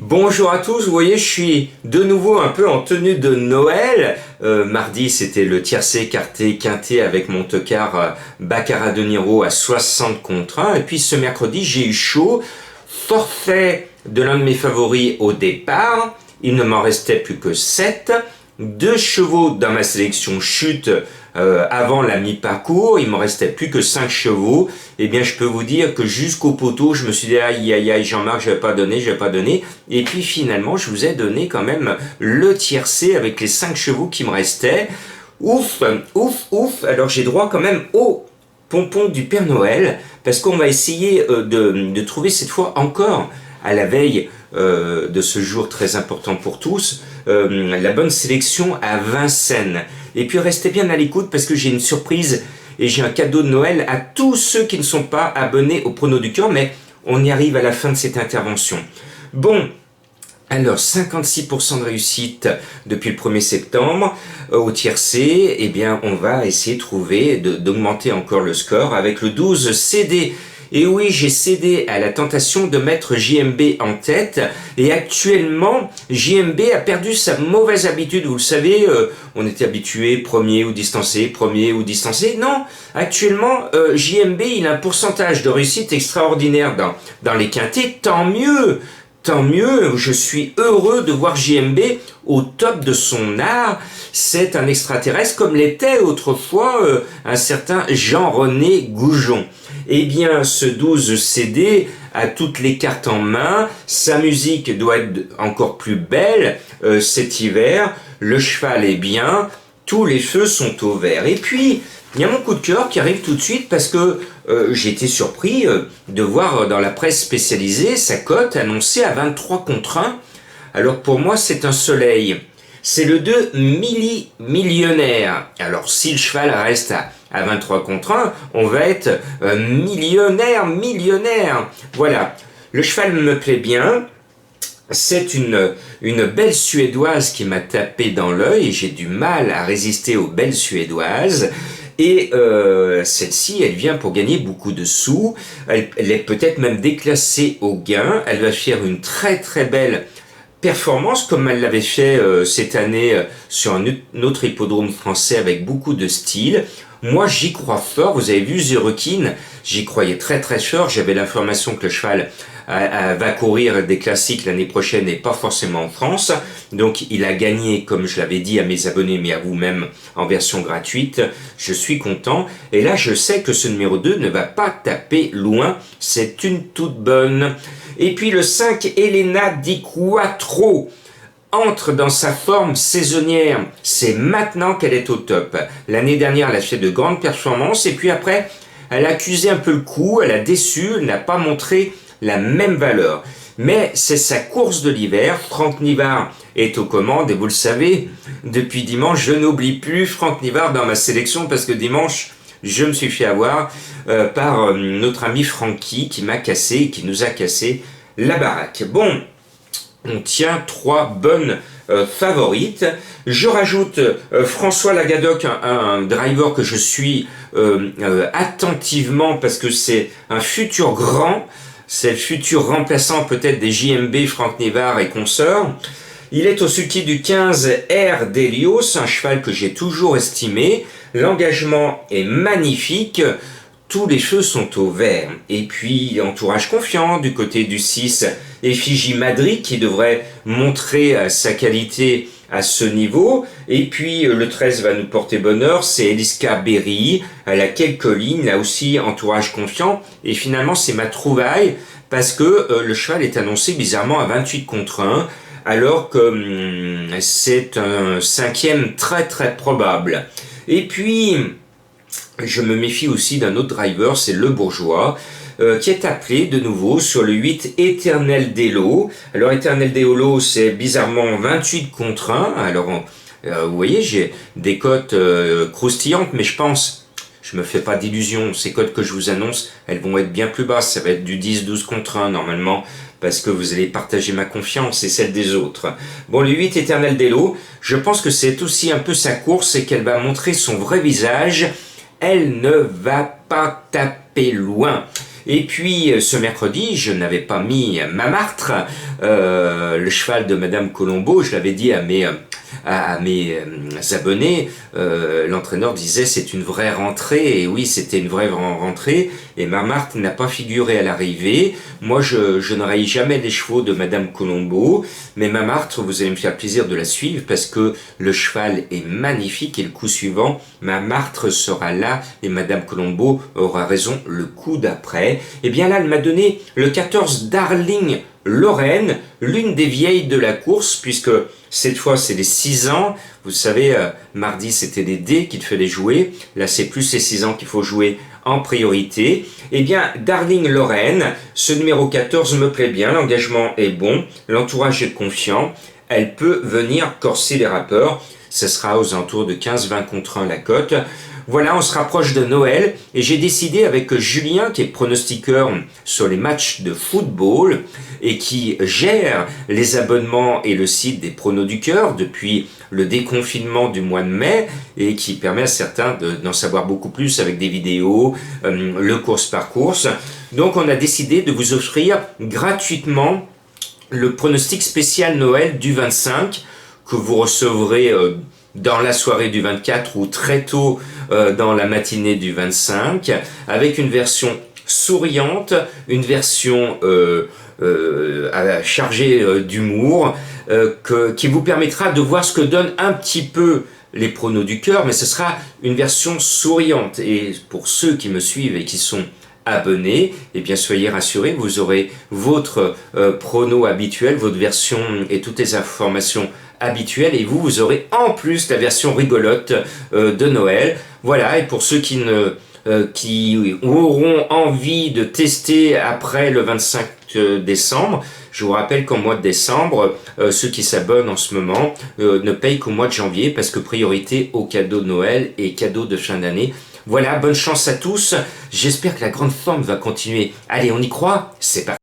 Bonjour à tous, vous voyez, je suis de nouveau un peu en tenue de Noël. Mardi, c'était le tiercé écarté quinté avec mon tocard Baccarat de Niro à 60 contre 1. Et puis ce mercredi, j'ai eu chaud, forfait de l'un de mes favoris au départ. Il ne m'en restait plus que 7. Deux chevaux dans ma sélection chute avant la mi-parcours, il me restait plus que 5 chevaux. Eh bien, je peux vous dire que jusqu'au poteau, je me suis dit aïe aïe aïe Jean-Marc, je vais pas donner. Et puis finalement, je vous ai donné quand même le tiercé avec les 5 chevaux qui me restaient. Ouf, ouf, ouf. Alors j'ai droit quand même au pompon du Père Noël parce qu'on va essayer de trouver cette fois encore à la veille de ce jour très important pour tous, la bonne sélection à Vincennes. Et puis restez bien à l'écoute parce que j'ai une surprise et j'ai un cadeau de Noël à tous ceux qui ne sont pas abonnés au Prono du Cœur, mais on y arrive à la fin de cette intervention. Bon, alors 56% de réussite depuis le 1er septembre au tiercé, eh bien on va essayer de trouver, d'augmenter encore le score avec le 12 CD. Et oui, j'ai cédé à la tentation de mettre JMB en tête. Et actuellement, JMB a perdu sa mauvaise habitude. Vous le savez, on était habitué premier ou distancé. Non, actuellement, JMB, il a un pourcentage de réussite extraordinaire dans les quintés. Tant mieux. Tant mieux, je suis heureux de voir JMB au top de son art. C'est un extraterrestre comme l'était autrefois un certain Jean-René Goujon. Eh bien, ce 12 CD a toutes les cartes en main. Sa musique doit être encore plus belle cet hiver. Le cheval est bien. Tous les feux sont au vert. Et puis, il y a mon coup de cœur qui arrive tout de suite parce que j'ai été surpris de voir dans la presse spécialisée sa cote annoncée à 23 contre 1. Alors pour moi, c'est un soleil. C'est le 2 millionnaire. Alors si le cheval reste à 23 contre 1, on va être millionnaire. Voilà. Le cheval me plaît bien. C'est une belle Suédoise qui m'a tapé dans l'œil et j'ai du mal à résister aux belles Suédoises. Et celle-ci, elle vient pour gagner beaucoup de sous. Elle est peut-être même déclassée au gain. Elle va faire une très très belle performance comme elle l'avait fait cette année sur un autre hippodrome français avec beaucoup de style. Moi, j'y crois fort. Vous avez vu Zerekin, j'y croyais très très fort. J'avais l'information que le cheval va courir des classiques l'année prochaine et pas forcément en France. Donc il a gagné, comme je l'avais dit à mes abonnés, mais à vous-même en version gratuite. Je suis content. Et là, je sais que ce numéro 2 ne va pas taper loin. C'est une toute bonne. Et puis le 5, Elena Di Quattro, entre dans sa forme saisonnière. C'est maintenant qu'elle est au top. L'année dernière, elle a fait de grandes performances. Et puis après, elle a accusé un peu le coup. Elle a déçu. Elle n'a pas montré la même valeur. Mais c'est sa course de l'hiver. Franck Nivard est aux commandes. Et vous le savez, depuis dimanche, je n'oublie plus Franck Nivard dans ma sélection parce que dimanche, je me suis fait avoir par notre ami Francky qui nous a cassé la baraque. Bon, on tient 3 bonnes favorites. Je rajoute François Lagadoc, un driver que je suis attentivement parce que c'est un futur grand. C'est le futur remplaçant peut-être des JMB, Franck Nivard et consorts. Il est au sulky du 15 R d'Elios, un cheval que j'ai toujours estimé. L'engagement est magnifique. Tous les feux sont au vert. Et puis, entourage confiant du côté du 6, Effigie Madrid qui devrait montrer sa qualité à ce niveau. Et puis, le 13 va nous porter bonheur, c'est Eliska Berry. Elle a quelques lignes, là aussi, entourage confiant. Et finalement, c'est ma trouvaille parce que le cheval est annoncé bizarrement à 28 contre 1. Alors que c'est un 5e très très probable. Et puis, je me méfie aussi d'un autre driver, c'est Le Bourgeois, qui est appelé de nouveau sur le 8 Éternel Delo. Alors Éternel Delo, c'est bizarrement 28 contre 1. Alors vous voyez, j'ai des cotes croustillantes, mais je me fais pas d'illusions. Ces cotes que je vous annonce, elles vont être bien plus basses. Ça va être du 10-12 contre 1 normalement, parce que vous allez partager ma confiance et celle des autres. Bon, le 8 Éternel Delo, je pense que c'est aussi un peu sa course et qu'elle va montrer son vrai visage. Elle ne va pas taper loin. Et puis ce mercredi, je n'avais pas mis ma martre, le cheval de Madame Colombo. Je l'avais dit à mes abonnés. L'entraîneur disait c'est une vraie rentrée, et oui, c'était une vraie rentrée, et ma marque n'a pas figuré à l'arrivée. Moi, je n'aurai jamais les chevaux de Madame Colombo, mais ma martre, vous allez me faire plaisir de la suivre parce que le cheval est magnifique, et le coup suivant, ma martre sera là et Madame Colombo aura raison le coup d'après. Et bien là, elle m'a donné le 14 Darling Lorraine, l'une des vieilles de la course, puisque cette fois c'est les 6 ans. Vous savez, mardi c'était les dés qu'il fallait jouer, là c'est plus les 6 ans qu'il faut jouer en priorité. Eh bien, Darling Lorraine, ce numéro 14 me plaît bien, l'engagement est bon, l'entourage est confiant, elle peut venir corser les rappeurs. Ce sera aux alentours de 15-20 contre 1 la cote. Voilà, on se rapproche de Noël et j'ai décidé avec Julien, qui est pronostiqueur sur les matchs de football et qui gère les abonnements et le site des Pronos du Cœur depuis le déconfinement du mois de mai, et qui permet à certains d'en savoir beaucoup plus avec des vidéos, le course par course. Donc on a décidé de vous offrir gratuitement le pronostic spécial Noël du 25 que vous recevrez dans la soirée du 24 ou très tôt dans la matinée du 25, avec une version souriante, une version chargée d'humour, qui vous permettra de voir ce que donnent un petit peu les pronos du cœur, mais ce sera une version souriante. Et pour ceux qui me suivent et qui sont abonnés, eh bien soyez rassurés, vous aurez votre prono habituel, votre version et toutes les informations habituelles, et vous aurez en plus la version rigolote de Noël. Voilà, et pour ceux qui auront envie de tester après le 25 décembre, je vous rappelle qu'en mois de décembre, ceux qui s'abonnent en ce moment ne payent qu'au mois de janvier, parce que priorité aux cadeaux de Noël et cadeaux de fin d'année. Voilà, bonne chance à tous. J'espère que la grande forme va continuer. Allez, on y croit? C'est parti.